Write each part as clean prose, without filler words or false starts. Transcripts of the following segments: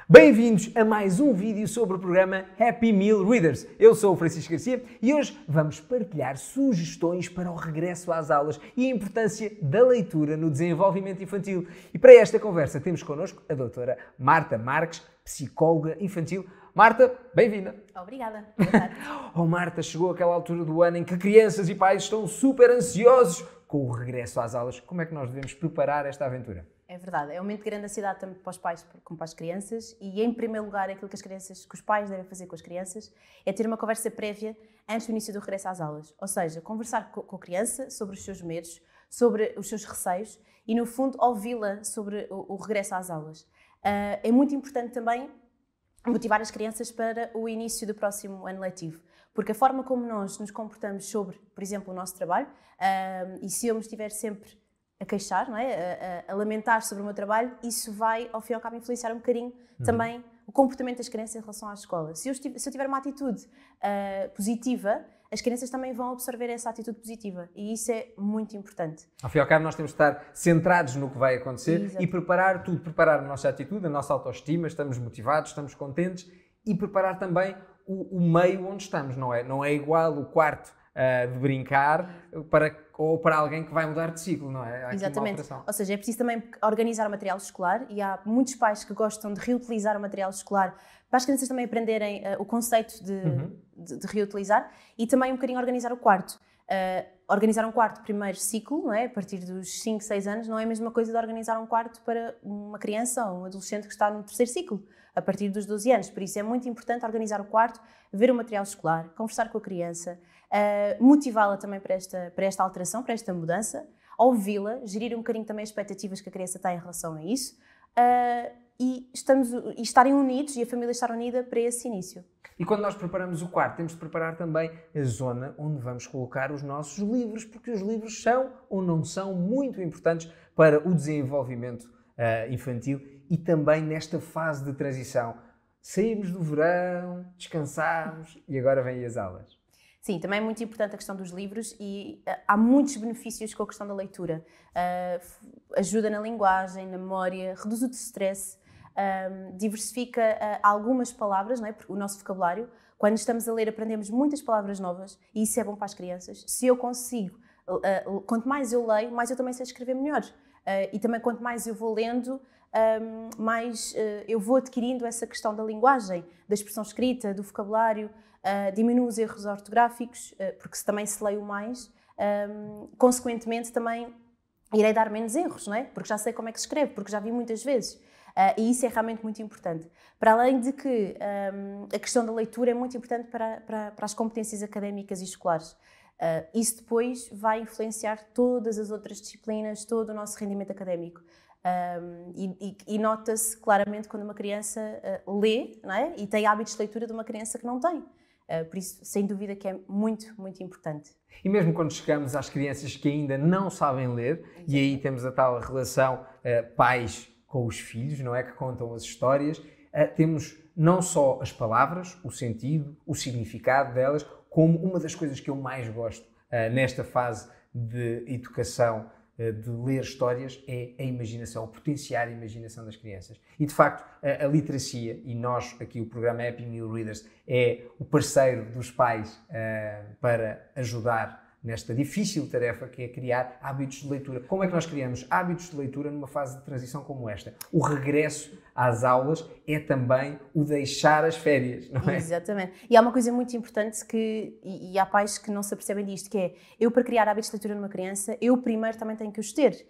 Bem-vindos a mais um vídeo sobre o programa Happy Meal Readers. Eu sou o Francisco Garcia e hoje vamos partilhar sugestões para o regresso às aulas e a importância da leitura no desenvolvimento infantil. E para esta conversa temos connosco a doutora Marta Marques, psicóloga infantil. Marta, bem-vinda. Obrigada. Boa tarde. Oh Marta, chegou aquela altura do ano em que crianças e pais estão super ansiosos com o regresso às aulas. Como é que nós devemos preparar esta aventura? É verdade, é um momento de grande ansiedade tanto para os pais como para as crianças e, em primeiro lugar, aquilo que os pais devem fazer com as crianças é ter uma conversa prévia antes do início do regresso às aulas. Ou seja, conversar com a criança sobre os seus medos, sobre os seus receios e, no fundo, ouvi-la sobre o regresso às aulas. É muito importante também motivar as crianças para o início do próximo ano letivo, porque a forma como nós nos comportamos sobre, por exemplo, o nosso trabalho, e se eu me estiver sempre a queixar, não é? a lamentar sobre o meu trabalho, isso vai, ao fim e ao cabo, influenciar um bocadinho também o comportamento das crianças em relação à escola. Se eu tiver uma atitude positiva, as crianças também vão absorver essa atitude positiva e isso é muito importante. Ao fim e ao cabo, nós temos de estar centrados no que vai acontecer. Exato. E preparar tudo, preparar a nossa atitude, a nossa autoestima, estamos motivados, estamos contentes e preparar também o meio onde estamos, não é? Não é igual o quarto de brincar para alguém que vai mudar de ciclo, não é? Há aqui Exatamente. uma alteração. Ou seja, é preciso também organizar o material escolar e há muitos pais que gostam de reutilizar o material escolar para as crianças também aprenderem o conceito de reutilizar e também um bocadinho organizar o quarto. Organizar um quarto primeiro ciclo, não é? A partir dos 5, 6 anos, não é a mesma coisa de organizar um quarto para uma criança ou um adolescente que está no terceiro ciclo, a partir dos 12 anos. Por isso é muito importante organizar o quarto, ver o material escolar, conversar com a criança, motivá-la também para esta alteração, para esta mudança, ouvi-la, gerir um bocadinho também as expectativas que a criança tem em relação a isso e estarem unidos e a família estar unida para esse início. E quando nós preparamos o quarto, temos de preparar também a zona onde vamos colocar os nossos livros, porque os livros são ou não são muito importantes para o desenvolvimento infantil e também nesta fase de transição. Saímos do verão, descansamos e agora vêm as aulas. Sim, também é muito importante a questão dos livros e há muitos benefícios com a questão da leitura. Ajuda na linguagem, na memória, reduz o stress, diversifica algumas palavras, não é? Porque o nosso vocabulário, quando estamos a ler, aprendemos muitas palavras novas e isso é bom para as crianças. Se eu consigo, quanto mais eu leio, mais eu também sei escrever melhor. E também quanto mais eu vou lendo, mais eu vou adquirindo essa questão da linguagem, da expressão escrita, do vocabulário, diminuo os erros ortográficos, porque também se leio mais, consequentemente também irei dar menos erros, não é? Porque já sei como é que se escreve, porque já vi muitas vezes. E isso é realmente muito importante. Para além de que a questão da leitura é muito importante para as competências académicas e escolares. Isso depois vai influenciar todas as outras disciplinas, todo o nosso rendimento académico. E nota-se claramente quando uma criança lê, não é? E tem hábitos de leitura de uma criança que não tem. Por isso, sem dúvida que é muito, muito importante. E mesmo quando chegamos às crianças que ainda não sabem ler, e aí temos a tal relação pais com os filhos, não é? Que contam as histórias, temos não só as palavras, o sentido, o significado delas, como uma das coisas que eu mais gosto nesta fase de educação, de ler histórias, é a imaginação, potenciar a imaginação das crianças. E, de facto, a literacia, e nós aqui, o programa Happy Meal Readers, é o parceiro dos pais para ajudar nesta difícil tarefa que é criar hábitos de leitura. Como é que nós criamos hábitos de leitura numa fase de transição como esta? O regresso às aulas é também o deixar as férias, não é? Exatamente. E há uma coisa muito importante e há pais que não se apercebem disto, que é, eu para criar hábitos de leitura numa criança, eu primeiro também tenho que os ter.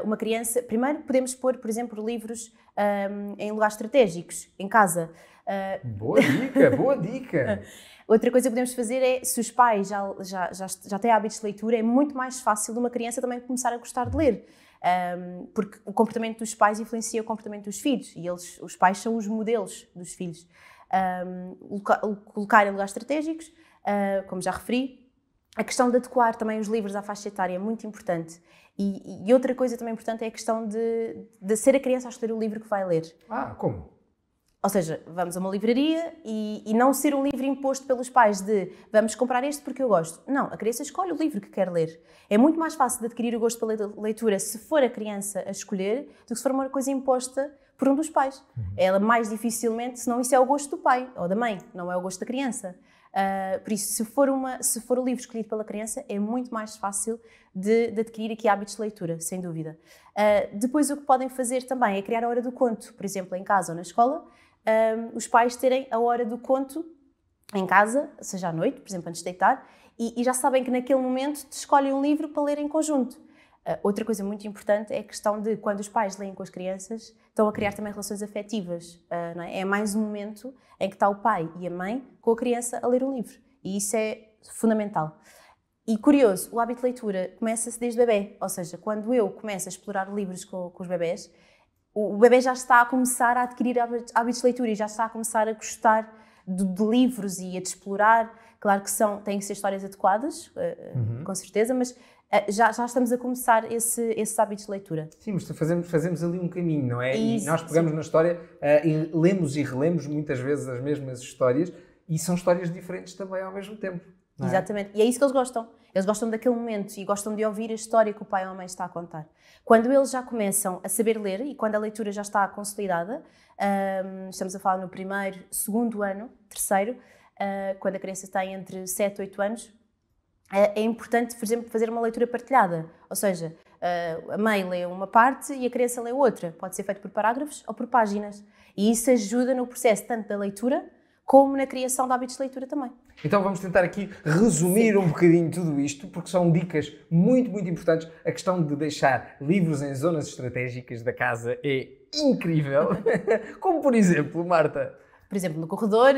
Uma criança, primeiro podemos pôr, por exemplo, livros em lugares estratégicos, em casa. Boa dica, boa dica! Outra coisa que podemos fazer é, se os pais já têm hábitos de leitura, é muito mais fácil de uma criança também começar a gostar de ler. Porque o comportamento dos pais influencia o comportamento dos filhos e os pais são os modelos dos filhos. Colocar em lugares estratégicos, como já referi. A questão de adequar também os livros à faixa etária é muito importante. E outra coisa também importante é a questão de ser a criança a escolher o livro que vai ler. Como? Ou seja, vamos a uma livraria e não ser um livro imposto pelos pais de vamos comprar este porque eu gosto. Não, a criança escolhe o livro que quer ler. É muito mais fácil de adquirir o gosto pela leitura se for a criança a escolher do que se for uma coisa imposta por um dos pais. Ela mais dificilmente, senão isso é o gosto do pai ou da mãe, não é o gosto da criança. Por isso, se for o livro escolhido pela criança, é muito mais fácil de adquirir aqui hábitos de leitura, sem dúvida. Depois, o que podem fazer também é criar a hora do conto, por exemplo, em casa ou na escola, os pais terem a hora do conto em casa, seja à noite, por exemplo, antes de deitar, e já sabem que naquele momento escolhem um livro para ler em conjunto. Outra coisa muito importante é a questão de quando os pais leem com as crianças, estão a criar também relações afetivas. Não é? É mais um momento em que está o pai e a mãe com a criança a ler um livro. E isso é fundamental. E curioso, o hábito de leitura começa-se desde bebê. Ou seja, quando eu começo a explorar livros com os bebés, o bebê já está a começar a adquirir hábitos de leitura e já está a começar a gostar de livros e a de explorar. Claro que têm que ser histórias adequadas, com certeza, mas já estamos a começar esses hábitos de leitura. Sim, mas fazemos ali um caminho, não é? Isso, e nós pegamos na história e lemos e relemos muitas vezes as mesmas histórias e são histórias diferentes também ao mesmo tempo. Não é? Exatamente. E é isso que eles gostam. Eles gostam daquele momento e gostam de ouvir a história que o pai ou a mãe está a contar. Quando eles já começam a saber ler e quando a leitura já está consolidada, estamos a falar no primeiro, segundo ano, terceiro, quando a criança tem entre 7 e 8 anos, é importante, por exemplo, fazer uma leitura partilhada. Ou seja, a mãe lê uma parte e a criança lê outra. Pode ser feito por parágrafos ou por páginas. E isso ajuda no processo tanto da leitura como na criação de hábitos de leitura também. Então vamos tentar aqui resumir um bocadinho tudo isto, porque são dicas muito, muito importantes. A questão de deixar livros em zonas estratégicas da casa é incrível. Como por exemplo, Marta? Por exemplo, no corredor,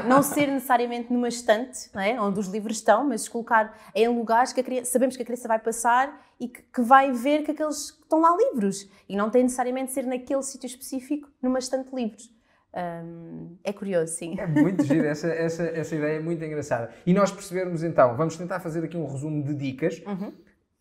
não ser necessariamente numa estante, não é? Onde os livros estão, mas colocar em lugares que sabemos que a criança vai passar e que vai ver que aqueles estão lá livros. E não tem necessariamente de ser naquele sítio específico, numa estante de livros. É curioso, sim. É muito giro, essa ideia é muito engraçada. E nós percebermos então, vamos tentar fazer aqui um resumo de dicas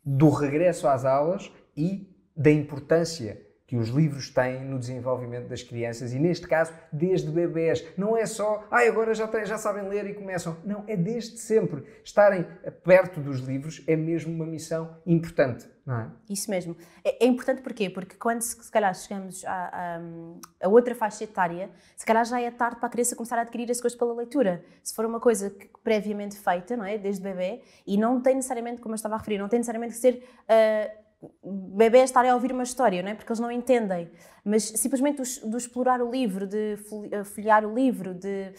do regresso às aulas e da importância que os livros têm no desenvolvimento das crianças e, neste caso, desde bebés. Não é só, agora já sabem ler e começam. Não, é desde sempre. Estarem perto dos livros é mesmo uma missão importante, não é? Isso mesmo. É importante porquê? Porque quando, se calhar, chegamos a outra faixa etária, se calhar já é tarde para a criança começar a adquirir esse gosto pela leitura. Se for uma coisa previamente feita, não é? Desde bebê, e não tem necessariamente, como eu estava a referir, não tem necessariamente que ser... bebés estarem a ouvir uma história, não é? Porque eles não entendem, mas simplesmente do explorar o livro, de folhear o livro, de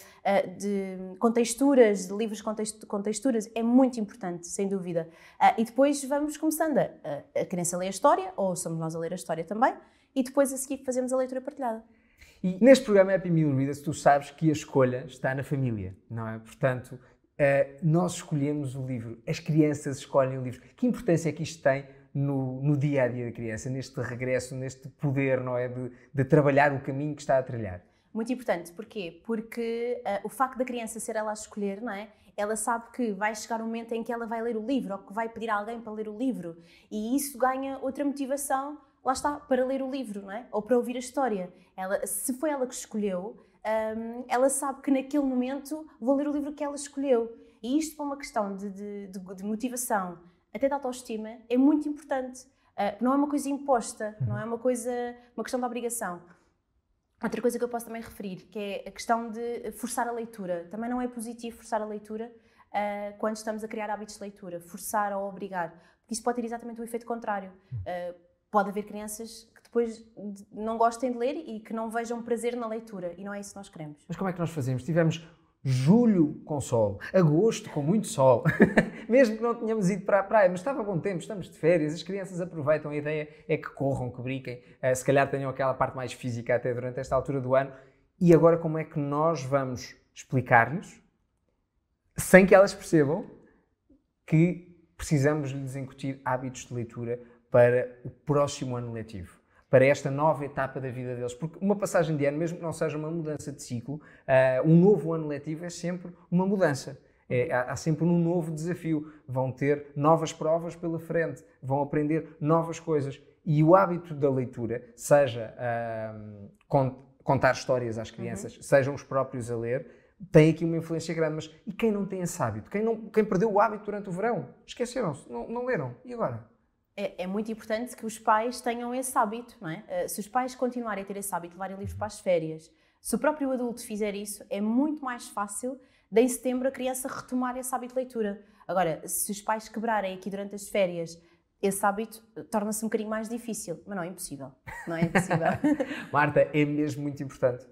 contexturas, de livros com texturas, é muito importante, sem dúvida. E depois vamos começando a criança lê a história, ou somos nós a ler a história também, e depois a seguir fazemos a leitura partilhada. E neste programa Happy Meal Readers, tu sabes que a escolha está na família, não é? Portanto, nós escolhemos o livro, as crianças escolhem o livro. Que importância é que isto tem no dia-a-dia da criança, neste regresso, neste poder, não é, de trabalhar o caminho que está a trilhar? Muito importante. Porquê? Porque o facto da criança ser ela a escolher, não é? Ela sabe que vai chegar um momento em que ela vai ler o livro ou que vai pedir a alguém para ler o livro e isso ganha outra motivação, lá está, para ler o livro, não é? Ou para ouvir a história. Se foi ela que escolheu, ela sabe que naquele momento vou ler o livro que ela escolheu. E isto para uma questão de motivação, até da autoestima, é muito importante. Não é uma coisa imposta, não é uma questão de obrigação. Outra coisa que eu posso também referir, que é a questão de forçar a leitura. Também não é positivo forçar a leitura quando estamos a criar hábitos de leitura. Forçar ou obrigar. Porque isso pode ter exatamente o efeito contrário. Pode haver crianças que depois não gostem de ler e que não vejam prazer na leitura. E não é isso que nós queremos. Mas como é que nós fazemos? Tivemos julho com sol, agosto com muito sol, mesmo que não tenhamos ido para a praia, mas estava bom tempo, estamos de férias, as crianças aproveitam, a ideia é que corram, que brinquem, se calhar tenham aquela parte mais física até durante esta altura do ano. E agora como é que nós vamos explicar-lhes, sem que elas percebam, que precisamos lhes incutir hábitos de leitura para o próximo ano letivo, para esta nova etapa da vida deles. Porque uma passagem de ano, mesmo que não seja uma mudança de ciclo, um novo ano letivo é sempre uma mudança. Há sempre um novo desafio. Vão ter novas provas pela frente, vão aprender novas coisas. E o hábito da leitura, seja contar histórias às crianças, sejam os próprios a ler, tem aqui uma influência grande. Mas e quem não tem esse hábito? Quem perdeu o hábito durante o verão? Esqueceram-se, não leram. E agora? É muito importante que os pais tenham esse hábito, não é? Se os pais continuarem a ter esse hábito, levarem livros para as férias, se o próprio adulto fizer isso, é muito mais fácil de em setembro a criança retomar esse hábito de leitura. Agora, se os pais quebrarem aqui durante as férias, esse hábito torna-se um bocadinho mais difícil, mas não é impossível. Não é impossível. Marta, é mesmo muito importante.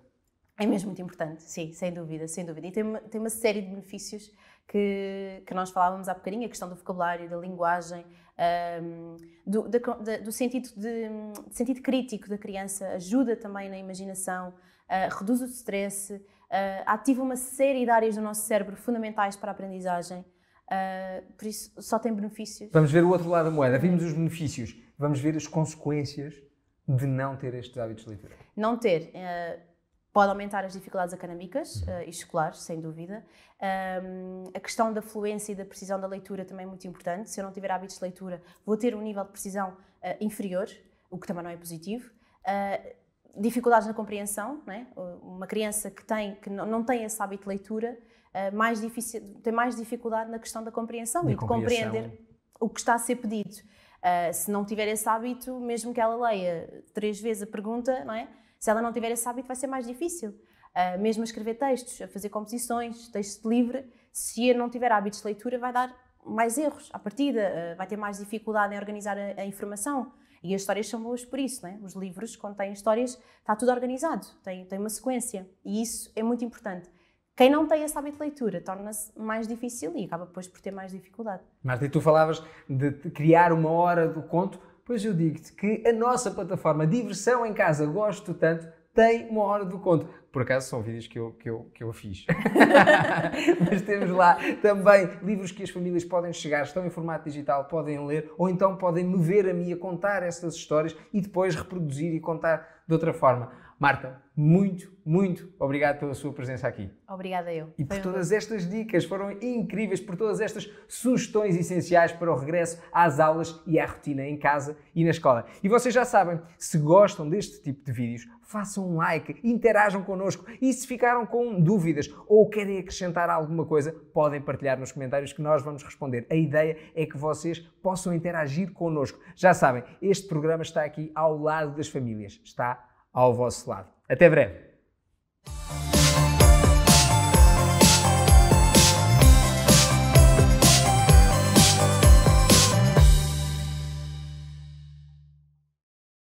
É mesmo muito importante, sim, sem dúvida, sem dúvida. E tem uma série de benefícios que nós falávamos há bocadinho, a questão do vocabulário, da linguagem, do sentido crítico da criança, ajuda também na imaginação, reduz o stress, ativa uma série de áreas do nosso cérebro fundamentais para a aprendizagem. Por isso, só tem benefícios. Vamos ver o outro lado da moeda. Vimos os benefícios, vamos ver as consequências de não ter estes hábitos de leitura. Não ter... pode aumentar as dificuldades académicas e escolares, sem dúvida. A questão da fluência e da precisão da leitura também é muito importante. Se eu não tiver hábitos de leitura, vou ter um nível de precisão inferior, o que também não é positivo. Dificuldades na compreensão, não é? Uma criança que não tem esse hábito de leitura tem mais dificuldade na questão da compreensão e de compreender o que está a ser pedido. Se não tiver esse hábito, mesmo que ela leia 3 vezes a pergunta, não é? Se ela não tiver esse hábito, vai ser mais difícil. Mesmo a escrever textos, a fazer composições, texto livre, se eu não tiver hábitos de leitura, vai dar mais erros à partida, vai ter mais dificuldade em organizar a informação. E as histórias são boas por isso, não é? Os livros, quando têm histórias, está tudo organizado, tem uma sequência. E isso é muito importante. Quem não tem esse hábito de leitura torna-se mais difícil e acaba depois por ter mais dificuldade. Marta, e tu falavas de criar uma hora do conto. Pois eu digo-te que a nossa plataforma Diversão em Casa Gosto Tanto tem uma hora do conto. Por acaso são vídeos que eu fiz. Mas temos lá também livros que as famílias podem chegar, estão em formato digital, podem ler, ou então podem me ver a mim a contar estas histórias e depois reproduzir e contar de outra forma. Marta, muito, muito obrigado pela sua presença aqui. Obrigada eu. E por todas estas dicas, foram incríveis, por todas estas sugestões essenciais para o regresso às aulas e à rotina em casa e na escola. E vocês já sabem, se gostam deste tipo de vídeos, façam um like, interajam connosco e se ficaram com dúvidas ou querem acrescentar alguma coisa, podem partilhar nos comentários que nós vamos responder. A ideia é que vocês possam interagir connosco. Já sabem, este programa está aqui ao lado das famílias, está ao vosso lado. Até breve!